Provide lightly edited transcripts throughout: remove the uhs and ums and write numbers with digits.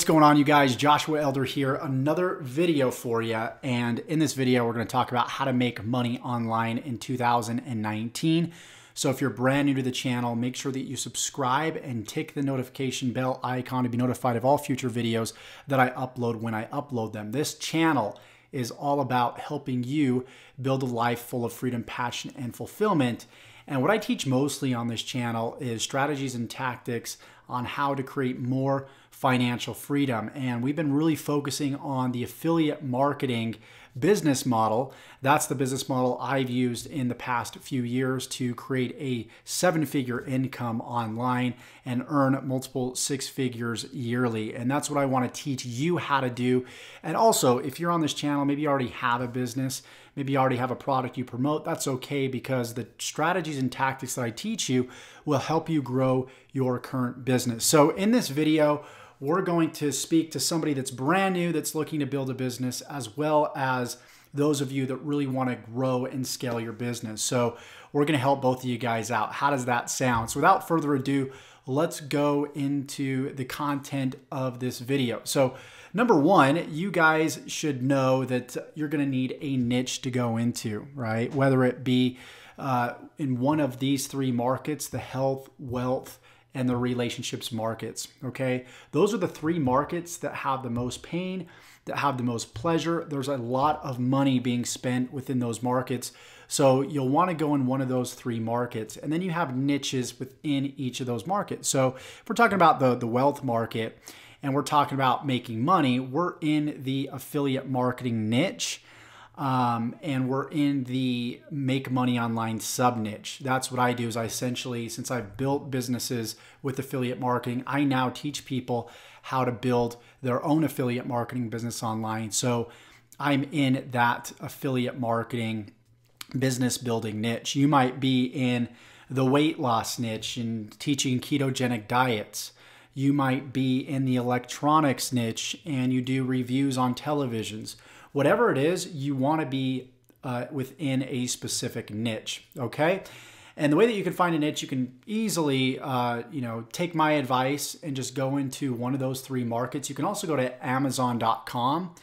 What's going on, you guys? Joshua Elder here, another video for you. And in this video, we're going to talk about how to make money online in 2019. So if you're brand new to the channel, make sure that you subscribe and tick the notification bell icon to be notified of all future videos that I upload when I upload them. This channel is all about helping you build a life full of freedom, passion, and fulfillment. And what I teach mostly on this channel is strategies and tactics on how to create more financial freedom. And we've been really focusing on the affiliate marketing business model. That's the business model I've used in the past few years to create a 7-figure income online and earn multiple 6 figures yearly. And that's what I want to teach you how to do. And also, if you're on this channel, maybe you already have a business, maybe you already have a product you promote, that's okay, because the strategies and tactics that I teach you will help you grow your current business. So in this video, we're going to speak to somebody that's brand new, that's looking to build a business, as well as those of you that really want to grow and scale your business. So we're going to help both of you guys out. How does that sound? So without further ado, let's go into the content of this video. So number one, you guys should know that you're going to need a niche to go into, right? Whether it be in one of these 3 markets, the health, wealth, and the relationships markets, okay? Those are the 3 markets that have the most pain, that have the most pleasure. There's a lot of money being spent within those markets. So you'll want to go in one of those 3 markets, and then you have niches within each of those markets. So if we're talking about the wealth market and we're talking about making money, we're in the affiliate marketing niche. And we're in the make money online sub niche. That's what I do, is I essentially, since I've built businesses with affiliate marketing, I now teach people how to build their own affiliate marketing business online. So I'm in that affiliate marketing business building niche. You might be in the weight loss niche and teaching ketogenic diets. You might be in the electronics niche and you do reviews on televisions. Whatever it is, you want to be within a specific niche, okay? And the way that you can find a niche, you can easily, take my advice and just go into one of those 3 markets. You can also go to Amazon.com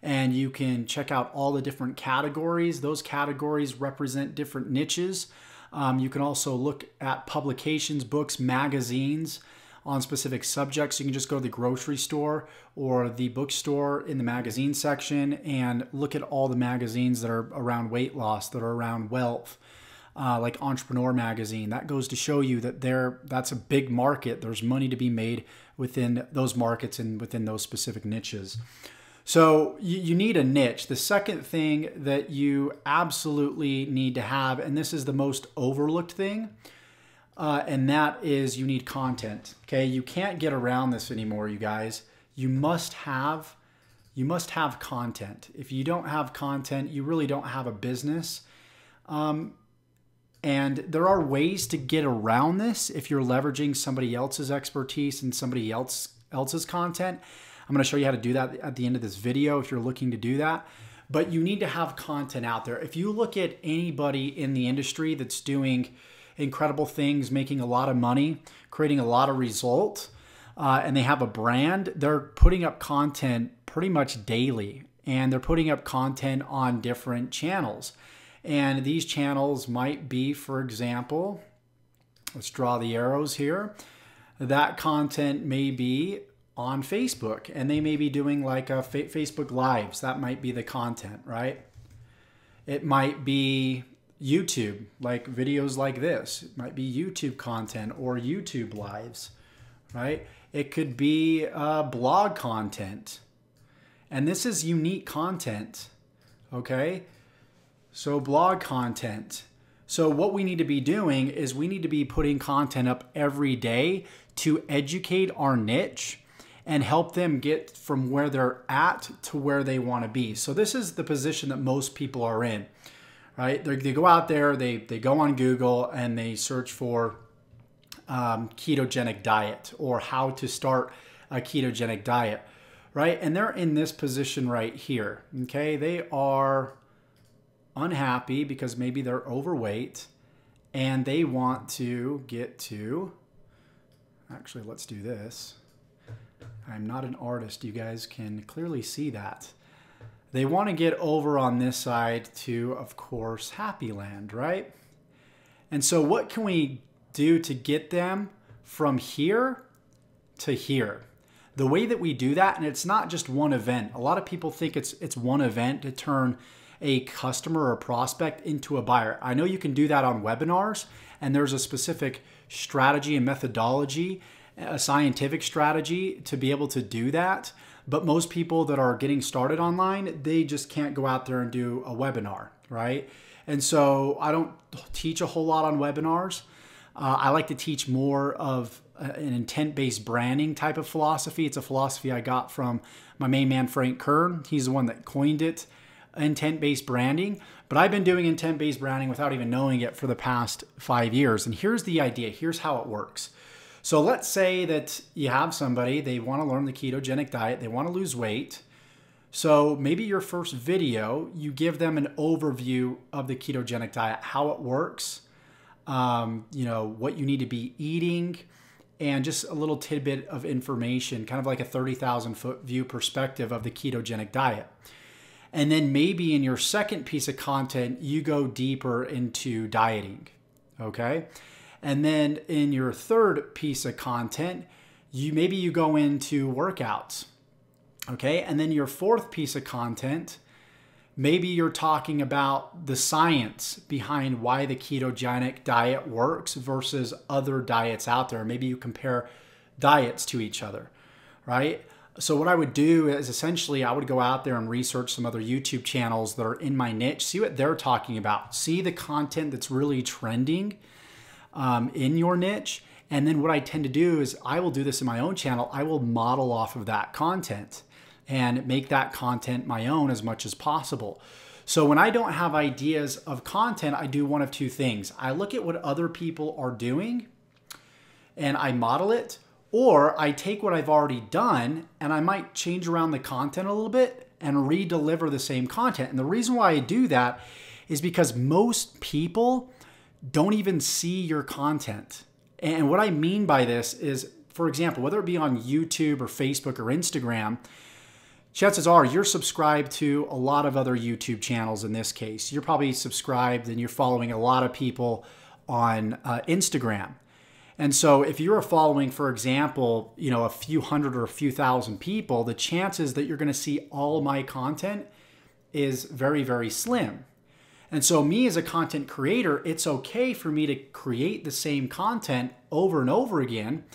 and you can check out all the different categories. Those categories represent different niches. You can also look at publications, books, magazines on specific subjects. You can just go to the grocery store or the bookstore in the magazine section and look at all the magazines that are around weight loss, that are around wealth, like Entrepreneur Magazine. That goes to show you that that's a big market. There's money to be made within those markets and within those specific niches. So you need a niche. The second thing that you absolutely need to have, and this is the most overlooked thing, and that is you need content. Okay, you can't get around this anymore, you guys. You must have content. If you don't have content, you really don't have a business. And there are ways to get around this if you're leveraging somebody else's expertise and somebody else's content. I'm going to show you how to do that at the end of this video if you're looking to do that. But you need to have content out there. If you look at anybody in the industry that's doing incredible things, making a lot of money, creating a lot of results, and they have a brand, they're putting up content pretty much daily, and they're putting up content on different channels. And these channels might be, for example, let's draw the arrows here. That content may be on Facebook, and they may be doing like a Facebook Lives. That might be the content, right? It might be YouTube, like videos like this. It might be YouTube content or YouTube Lives, right? It could be blog content. And this is unique content, okay? So blog content. So what we need to be doing is we need to be putting content up every day to educate our niche and help them get from where they're at to where they want to be. So this is the position that most people are in. Right? They go out there, they go on Google and they search for ketogenic diet or how to start a ketogenic diet, right? And they're in this position right here, okay? They are unhappy because maybe they're overweight and they want to get to, actually, let's do this. I'm not an artist. You guys can clearly see that. They want to get over on this side to, of course, Happy Land, right? And so what can we do to get them from here to here? The way that we do that, and it's not just one event. A lot of people think it's one event to turn a customer or prospect into a buyer. I know you can do that on webinars, and there's a specific strategy and methodology, a scientific strategy to be able to do that. But most people that are getting started online, they just can't go out there and do a webinar, right? And so I don't teach a whole lot on webinars. I like to teach more of an intent-based branding type of philosophy. It's a philosophy I got from my main man, Frank Kern. He's the one that coined it, intent-based branding. But I've been doing intent-based branding without even knowing it for the past 5 years. And here's the idea. Here's how it works. So let's say that you have somebody, they want to learn the ketogenic diet, they want to lose weight. So maybe your first video, you give them an overview of the ketogenic diet, how it works, you know, what you need to be eating, and just a little tidbit of information, kind of like a 30,000 foot view perspective of the ketogenic diet. And then maybe in your second piece of content, you go deeper into dieting, okay? And then in your third piece of content, maybe you go into workouts, okay? And then your fourth piece of content, maybe you're talking about the science behind why the ketogenic diet works versus other diets out there. Maybe you compare diets to each other, right? So what I would do is essentially I would go out there and research some other YouTube channels that are in my niche, see what they're talking about, see the content that's really trending in your niche. And then what I tend to do is I will do this in my own channel. I will model off of that content and make that content my own as much as possible. So when I don't have ideas of content, I do one of two things. I look at what other people are doing and I model it, or I take what I've already done and I might change around the content a little bit and re-deliver the same content. And the reason why I do that is because most people don't even see your content. And what I mean by this is, for example, whether it be on YouTube or Facebook or Instagram, chances are you're subscribed to a lot of other YouTube channels in this case. You're probably subscribed and you're following a lot of people on Instagram. And so if you're following, for example, you know, a few hundred or a few thousand people, the chances that you're going to see all my content is very, very slim. And so me as a content creator, it's okay for me to create the same content over and over again.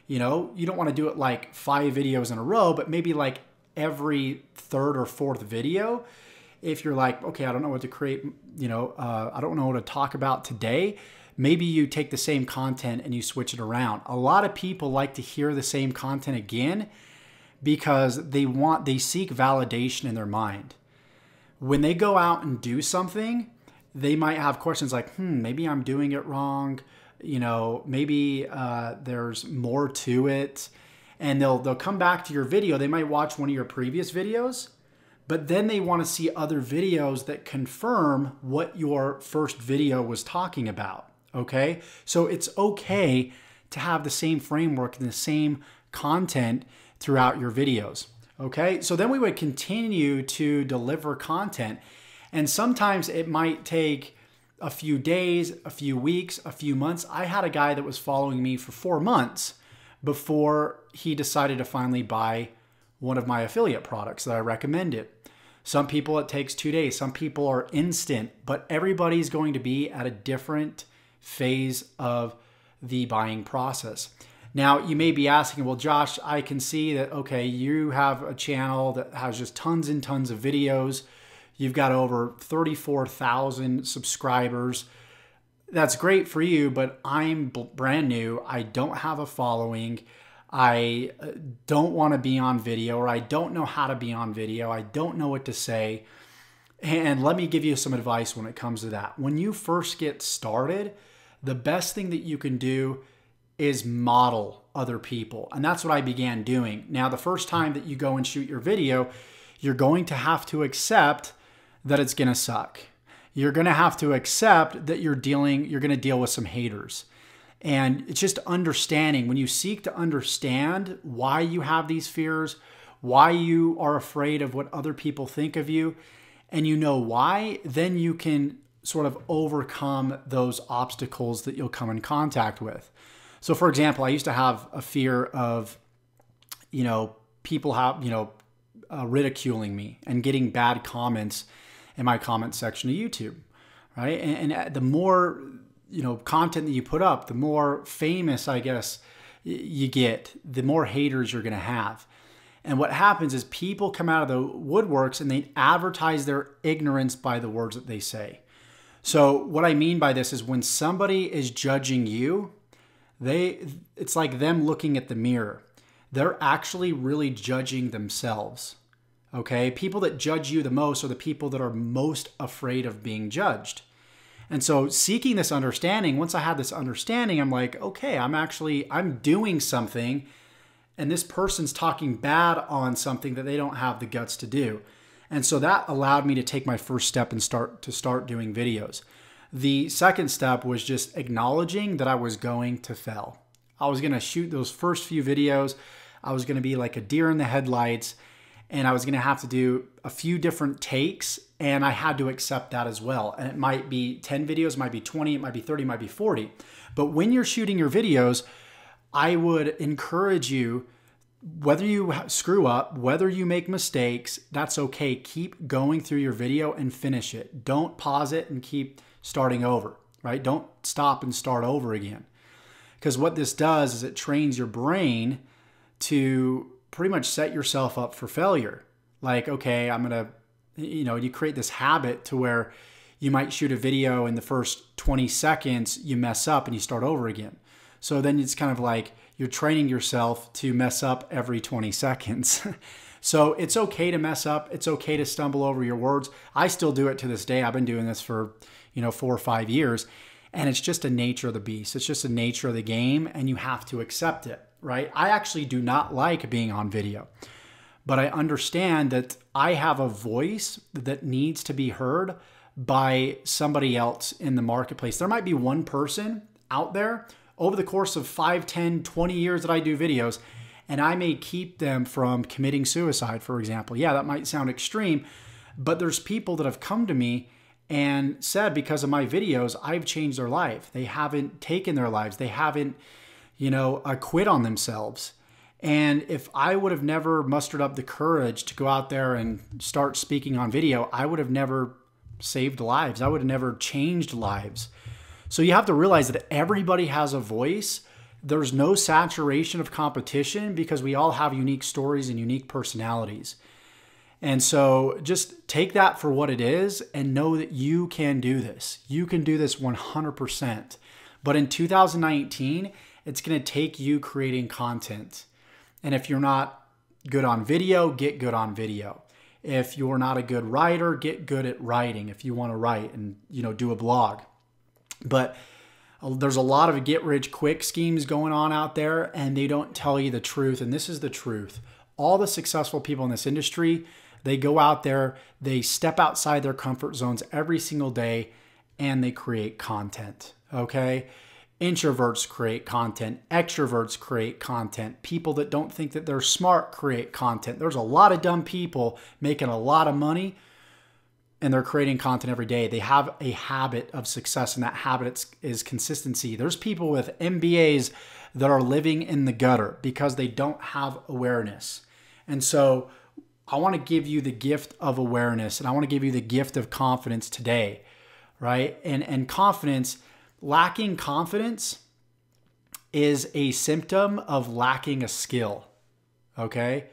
You know, you don't want to do it like 5 videos in a row, but maybe like every third or fourth video. If you're like, okay, I don't know what to create, you know, I don't know what to talk about today. Maybe you take the same content and you switch it around. A lot of people like to hear the same content again because they seek validation in their mind. When they go out and do something, they might have questions like, maybe I'm doing it wrong. You know, maybe there's more to it. And they'll come back to your video. They might watch one of your previous videos, but then they want to see other videos that confirm what your first video was talking about, okay? So it's okay to have the same framework and the same content throughout your videos. Okay, so then we would continue to deliver content. And sometimes it might take a few days, a few weeks, a few months. I had a guy that was following me for 4 months before he decided to finally buy one of my affiliate products that I recommended. Some people it takes 2 days. Some people are instant, but everybody's going to be at a different phase of the buying process. Now, you may be asking, well, Josh, I can see that, okay, you have a channel that has just tons and tons of videos. You've got over 34,000 subscribers. That's great for you, but I'm brand new. I don't have a following. I don't want to be on video, or I don't know how to be on video. I don't know what to say. And let me give you some advice when it comes to that. When you first get started, the best thing that you can do is model other people. And that's what I began doing. Now, the first time that you go and shoot your video, you're going to have to accept that it's going to suck. You're going to have to accept that you're going to deal with some haters. And it's just understanding. When you seek to understand why you have these fears, why you are afraid of what other people think of you, and you know why, then you can sort of overcome those obstacles that you'll come in contact with. So for example, I used to have a fear of, people ridiculing me and getting bad comments in my comment section of YouTube, right? And the more, content that you put up, the more famous, I guess, you get, the more haters you're going to have. And what happens is people come out of the woodworks and they advertise their ignorance by the words that they say. So what I mean by this is when somebody is judging you, it's like them looking at the mirror. They're actually really judging themselves. Okay? People that judge you the most are the people that are most afraid of being judged. And so seeking this understanding, once I had this understanding, I'm like, okay, I'm doing something, and this person's talking bad on something that they don't have the guts to do. And so that allowed me to take my first step and start doing videos. The second step was just acknowledging that I was going to fail. I was going to shoot those first few videos. I was going to be like a deer in the headlights, and I was going to have to do a few different takes, and I had to accept that as well. And it might be 10 videos, it might be 20, it might be 30, it might be 40. But when you're shooting your videos, I would encourage you, whether you screw up, whether you make mistakes, that's okay. Keep going through your video and finish it. Don't pause it and keep starting over, right? Don't stop and start over again. Because what this does is it trains your brain to pretty much set yourself up for failure. Like, okay, you create this habit to where you might shoot a video in the first 20 seconds, you mess up and you start over again. So then it's kind of like you're training yourself to mess up every 20 seconds. So it's okay to mess up. It's okay to stumble over your words. I still do it to this day. I've been doing this for, 4 or 5 years, and it's just a nature of the beast. It's just a nature of the game, and you have to accept it, right? I actually do not like being on video, but I understand that I have a voice that needs to be heard by somebody else in the marketplace. There might be one person out there over the course of 5, 10, 20 years that I do videos, and I may keep them from committing suicide, for example. Yeah, that might sound extreme, but there's people that have come to me and said, because of my videos, I've changed their life. They haven't taken their lives. They haven't, quit on themselves. And if I would have never mustered up the courage to go out there and start speaking on video, I would have never saved lives. I would have never changed lives. So you have to realize that everybody has a voice. There's no saturation of competition because we all have unique stories and unique personalities. And so just take that for what it is and know that you can do this. You can do this 100%. But in 2019, it's going to take you creating content. And if you're not good on video, get good on video. If you're not a good writer, get good at writing if you want to write and, do a blog. But there's a lot of get-rich-quick schemes going on out there, and they don't tell you the truth. And this is the truth. All the successful people in this industry, they go out there, they step outside their comfort zones every single day, and they create content, okay? Introverts create content. Extroverts create content. People that don't think that they're smart create content. There's a lot of dumb people making a lot of money, and they're creating content every day. They have a habit of success, and that habit is consistency. There's people with MBAs that are living in the gutter because they don't have awareness. And so I want to give you the gift of awareness, and I want to give you the gift of confidence today, right? And confidence, lacking confidence is a symptom of lacking a skill, okay?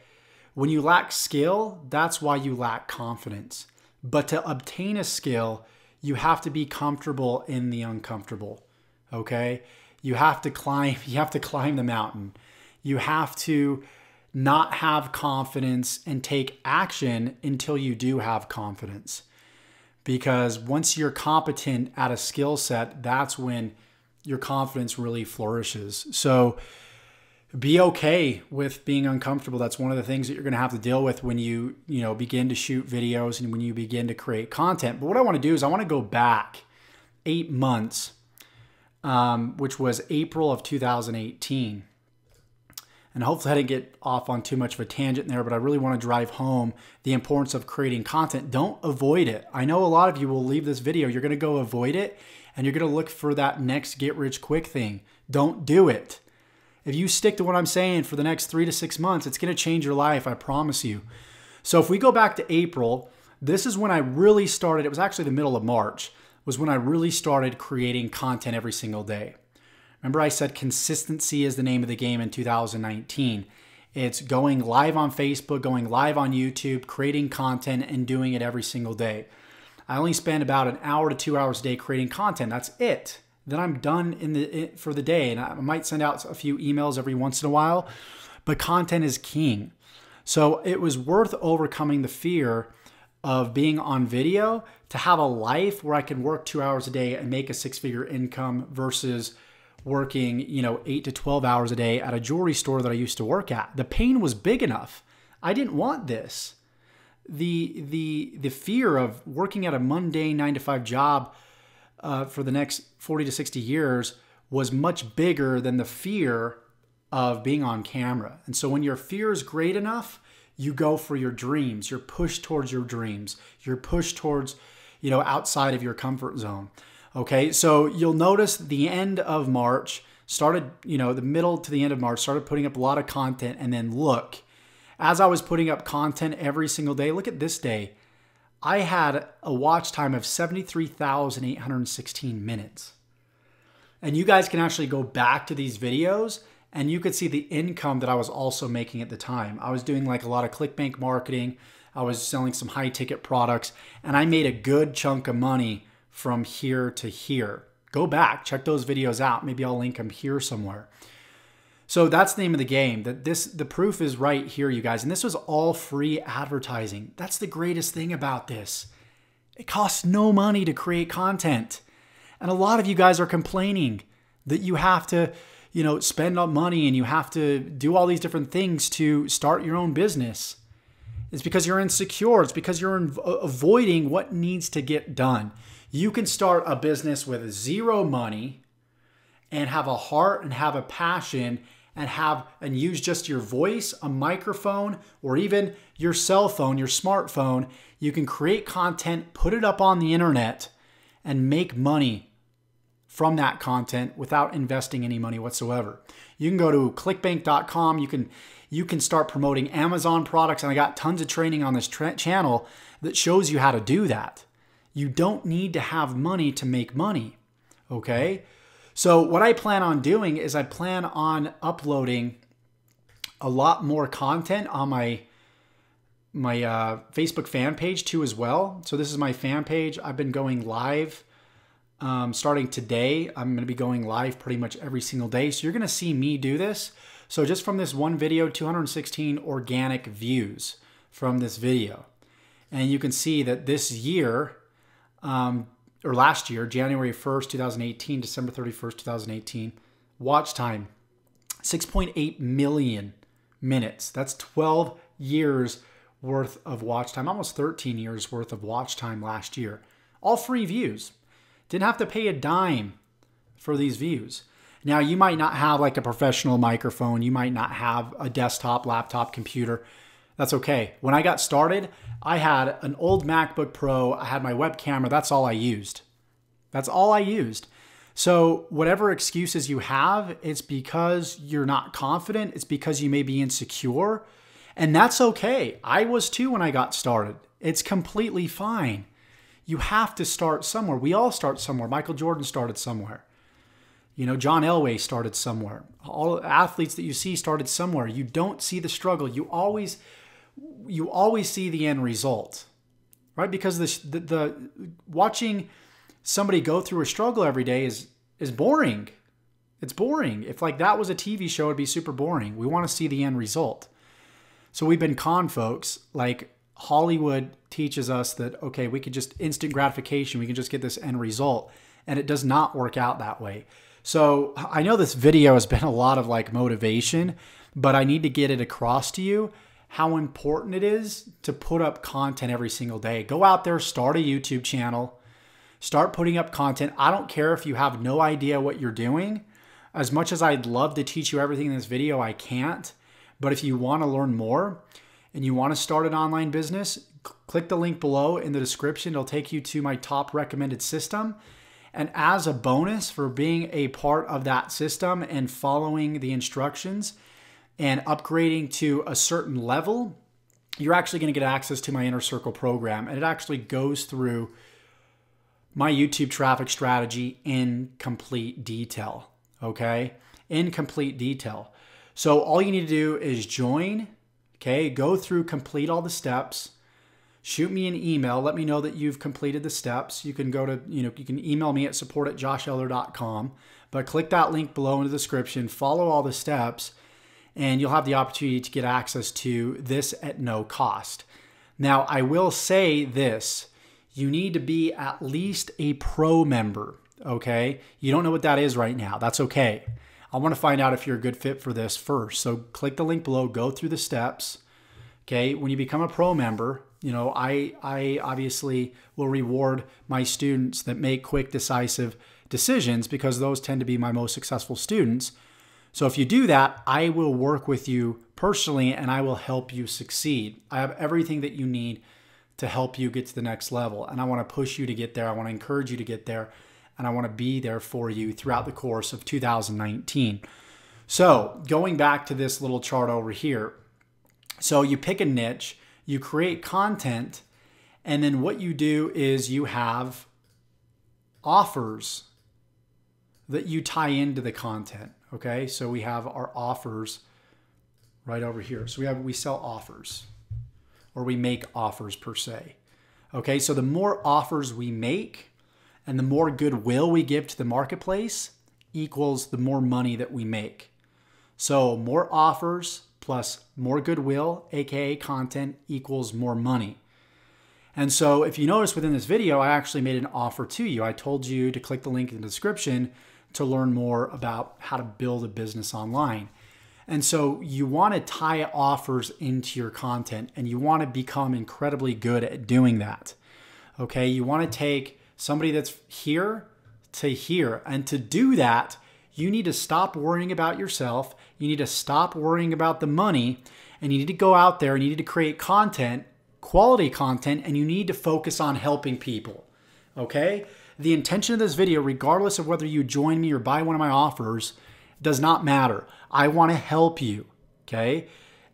When you lack skill, that's why you lack confidence. But to obtain a skill, you have to be comfortable in the uncomfortable, okay? You have to climb the mountain. You have to not have confidence and take action until you do have confidence. Because once you're competent at a skill set, that's when your confidence really flourishes. So be okay with being uncomfortable. That's one of the things that you're going to have to deal with when you begin to shoot videos and when you begin to create content. But what I want to do is I want to go back 8 months which was April of 2018. And hopefully I didn't get off on too much of a tangent there, but I really want to drive home the importance of creating content. Don't avoid it. I know a lot of you will leave this video, you're going to go avoid it, and you're going to look for that next get rich quick thing. Don't do it. If you stick to what I'm saying for the next 3 to 6 months, it's going to change your life, I promise you. So if we go back to April, this is when I really started, it was actually the middle of March, was when I really started creating content every single day. Remember I said consistency is the name of the game in 2019. It's going live on Facebook, going live on YouTube, creating content and doing it every single day. I only spend about an hour to 2 hours a day creating content. That's it. Then I'm done for the day, and I might send out a few emails every once in a while, but content is king. So it was worth overcoming the fear of being on video to have a life where I can work 2 hours a day and make a 6-figure income versus working, 8 to 12 hours a day at a jewelry store that I used to work at. The pain was big enough. I didn't want this. The fear of working at a mundane 9-to-5 job for the next 40 to 60 years was much bigger than the fear of being on camera. And so when your fear is great enough, you go for your dreams. You're pushed towards your dreams. You're pushed towards, outside of your comfort zone. Okay, so you'll notice the end of March started, the middle to the end of March, started putting up a lot of content. And then look, as I was putting up content every single day, look at this day. I had a watch time of 73,816 minutes. And you guys can actually go back to these videos and you could see the income that I was also making at the time. I was doing like a lot of ClickBank marketing. I was selling some high ticket products and I made a good chunk of money from here to here. Go back, check those videos out. Maybe I'll link them here somewhere. So that's the name of the game. The proof is right here, you guys. And this was all free advertising. That's the greatest thing about this. It costs no money to create content. And a lot of you guys are complaining that you have to, spend up money and you have to do all these different things to start your own business. It's because you're insecure. It's because you're avoiding what needs to get done. You can start a business with zero money and have a heart and have a passion and use just your voice, a microphone, or even your cell phone, your smartphone. You can create content, put it up on the internet, and make money from that content without investing any money whatsoever. You can go to clickbank.com. You can start promoting Amazon products, and I got tons of training on this channel that shows you how to do that. You don't need to have money to make money, okay? So what I plan on doing is I plan on uploading a lot more content on my Facebook fan page too as well. So this is my fan page. I've been going live starting today. I'm going to be going live pretty much every single day. So you're going to see me do this. So just from this one video, 216 organic views from this video. And you can see that this year, or last year, January 1st, 2018, December 31st, 2018, watch time, 6.8 million minutes. That's 12 years worth of watch time, almost 13 years worth of watch time last year. All free views. Didn't have to pay a dime for these views. Now, you might not have like a professional microphone. You might not have a desktop, laptop, computer. That's okay. When I got started, I had an old MacBook Pro. I had my web camera. That's all I used. That's all I used. So whatever excuses you have, it's because you're not confident. It's because you may be insecure. And that's okay. I was too when I got started. It's completely fine. You have to start somewhere. We all start somewhere. Michael Jordan started somewhere. John Elway started somewhere. All athletes that you see started somewhere. You don't see the struggle. You always see the end result, right? Because the watching somebody go through a struggle every day is boring. It's boring. If like that was a TV show, it'd be super boring. We want to see the end result. So we've been con folks. Like Hollywood teaches us that, okay, we could just instant gratification. We can just get this end result. And it does not work out that way. So I know this video has been a lot of like motivation, but I need to get it across to you how important it is to put up content every single day. Go out there, start a YouTube channel, Start putting up content. I don't care if you have no idea what you're doing. As much as I'd love to teach you everything in this video, I can't. But if you want to learn more and you want to start an online business, click the link below in the description. It'll take you to my top recommended system. And as a bonus for being a part of that system and following the instructions and upgrading to a certain level, you're actually going to get access to my Inner Circle program. And it actually goes through my YouTube traffic strategy in complete detail, okay? In complete detail. So all you need to do is join, okay? Go through, complete all the steps. Shoot me an email. Let me know that you've completed the steps. You can go to, you can email me at support@joshelder.com, but click that link below in the description, follow all the steps, and you'll have the opportunity to get access to this at no cost. Now, I will say this, you need to be at least a pro member, okay? You don't know what that is right now. That's okay. I want to find out if you're a good fit for this first. So click the link below, go through the steps, okay? When you become a pro member, I obviously will reward my students that make quick, decisive decisions because those tend to be my most successful students. So if you do that, I will work with you personally and I will help you succeed. I have everything that you need to help you get to the next level. And I want to push you to get there. I want to encourage you to get there. And I want to be there for you throughout the course of 2019. So going back to this little chart over here. So you pick a niche, you create content, and then what you do is you have offers that you tie into the content, okay? So we have our offers right over here. So we sell offers, or we make offers per se, okay? So the more offers we make and the more goodwill we give to the marketplace equals the more money that we make. So more offers plus more goodwill, aka content, equals more money. And so if you notice within this video, I actually made an offer to you. I told you to click the link in the description to learn more about how to build a business online. And so you want to tie offers into your content and you want to become incredibly good at doing that. Okay, you want to take somebody that's here to here, and to do that, you need to stop worrying about yourself. You need to stop worrying about the money, and you need to go out there and you need to create content, quality content, and you need to focus on helping people, okay? The intention of this video, regardless of whether you join me or buy one of my offers, does not matter. I want to help you, okay?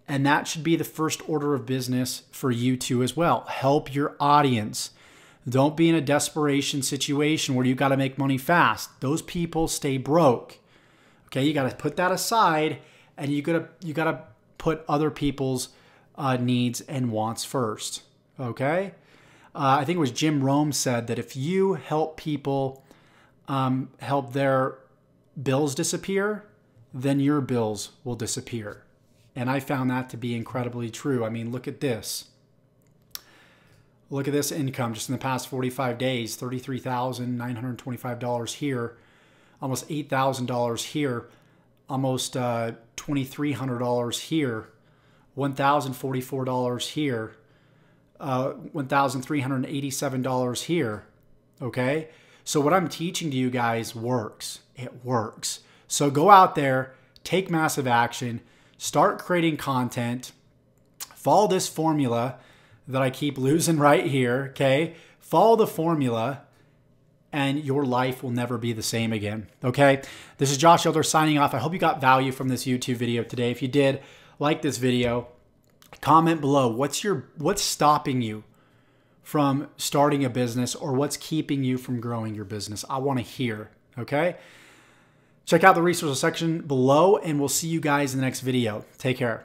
And that should be the first order of business for you too as well. Help your audience. Don't be in a desperation situation where you got to make money fast. Those people stay broke. Okay, you got to put that aside, and you got to put other people's needs and wants first. Okay, I think it was Jim Rome said that if you help people help their bills disappear, then your bills will disappear. And I found that to be incredibly true. I mean, look at this. Look at this income just in the past 45 days, $33,925 here, almost $8,000 here, almost $2,300 here, $1,044 here, $1,387 here, okay? So what I'm teaching to you guys works. It works. So go out there, take massive action, start creating content, follow this formula that I keep losing right here, okay? Follow the formula and your life will never be the same again, okay? This is Josh Elder signing off. I hope you got value from this YouTube video today. If you did, like this video, comment below. What's stopping you from starting a business, or what's keeping you from growing your business? I want to hear, okay? Check out the resources section below, and we'll see you guys in the next video. Take care.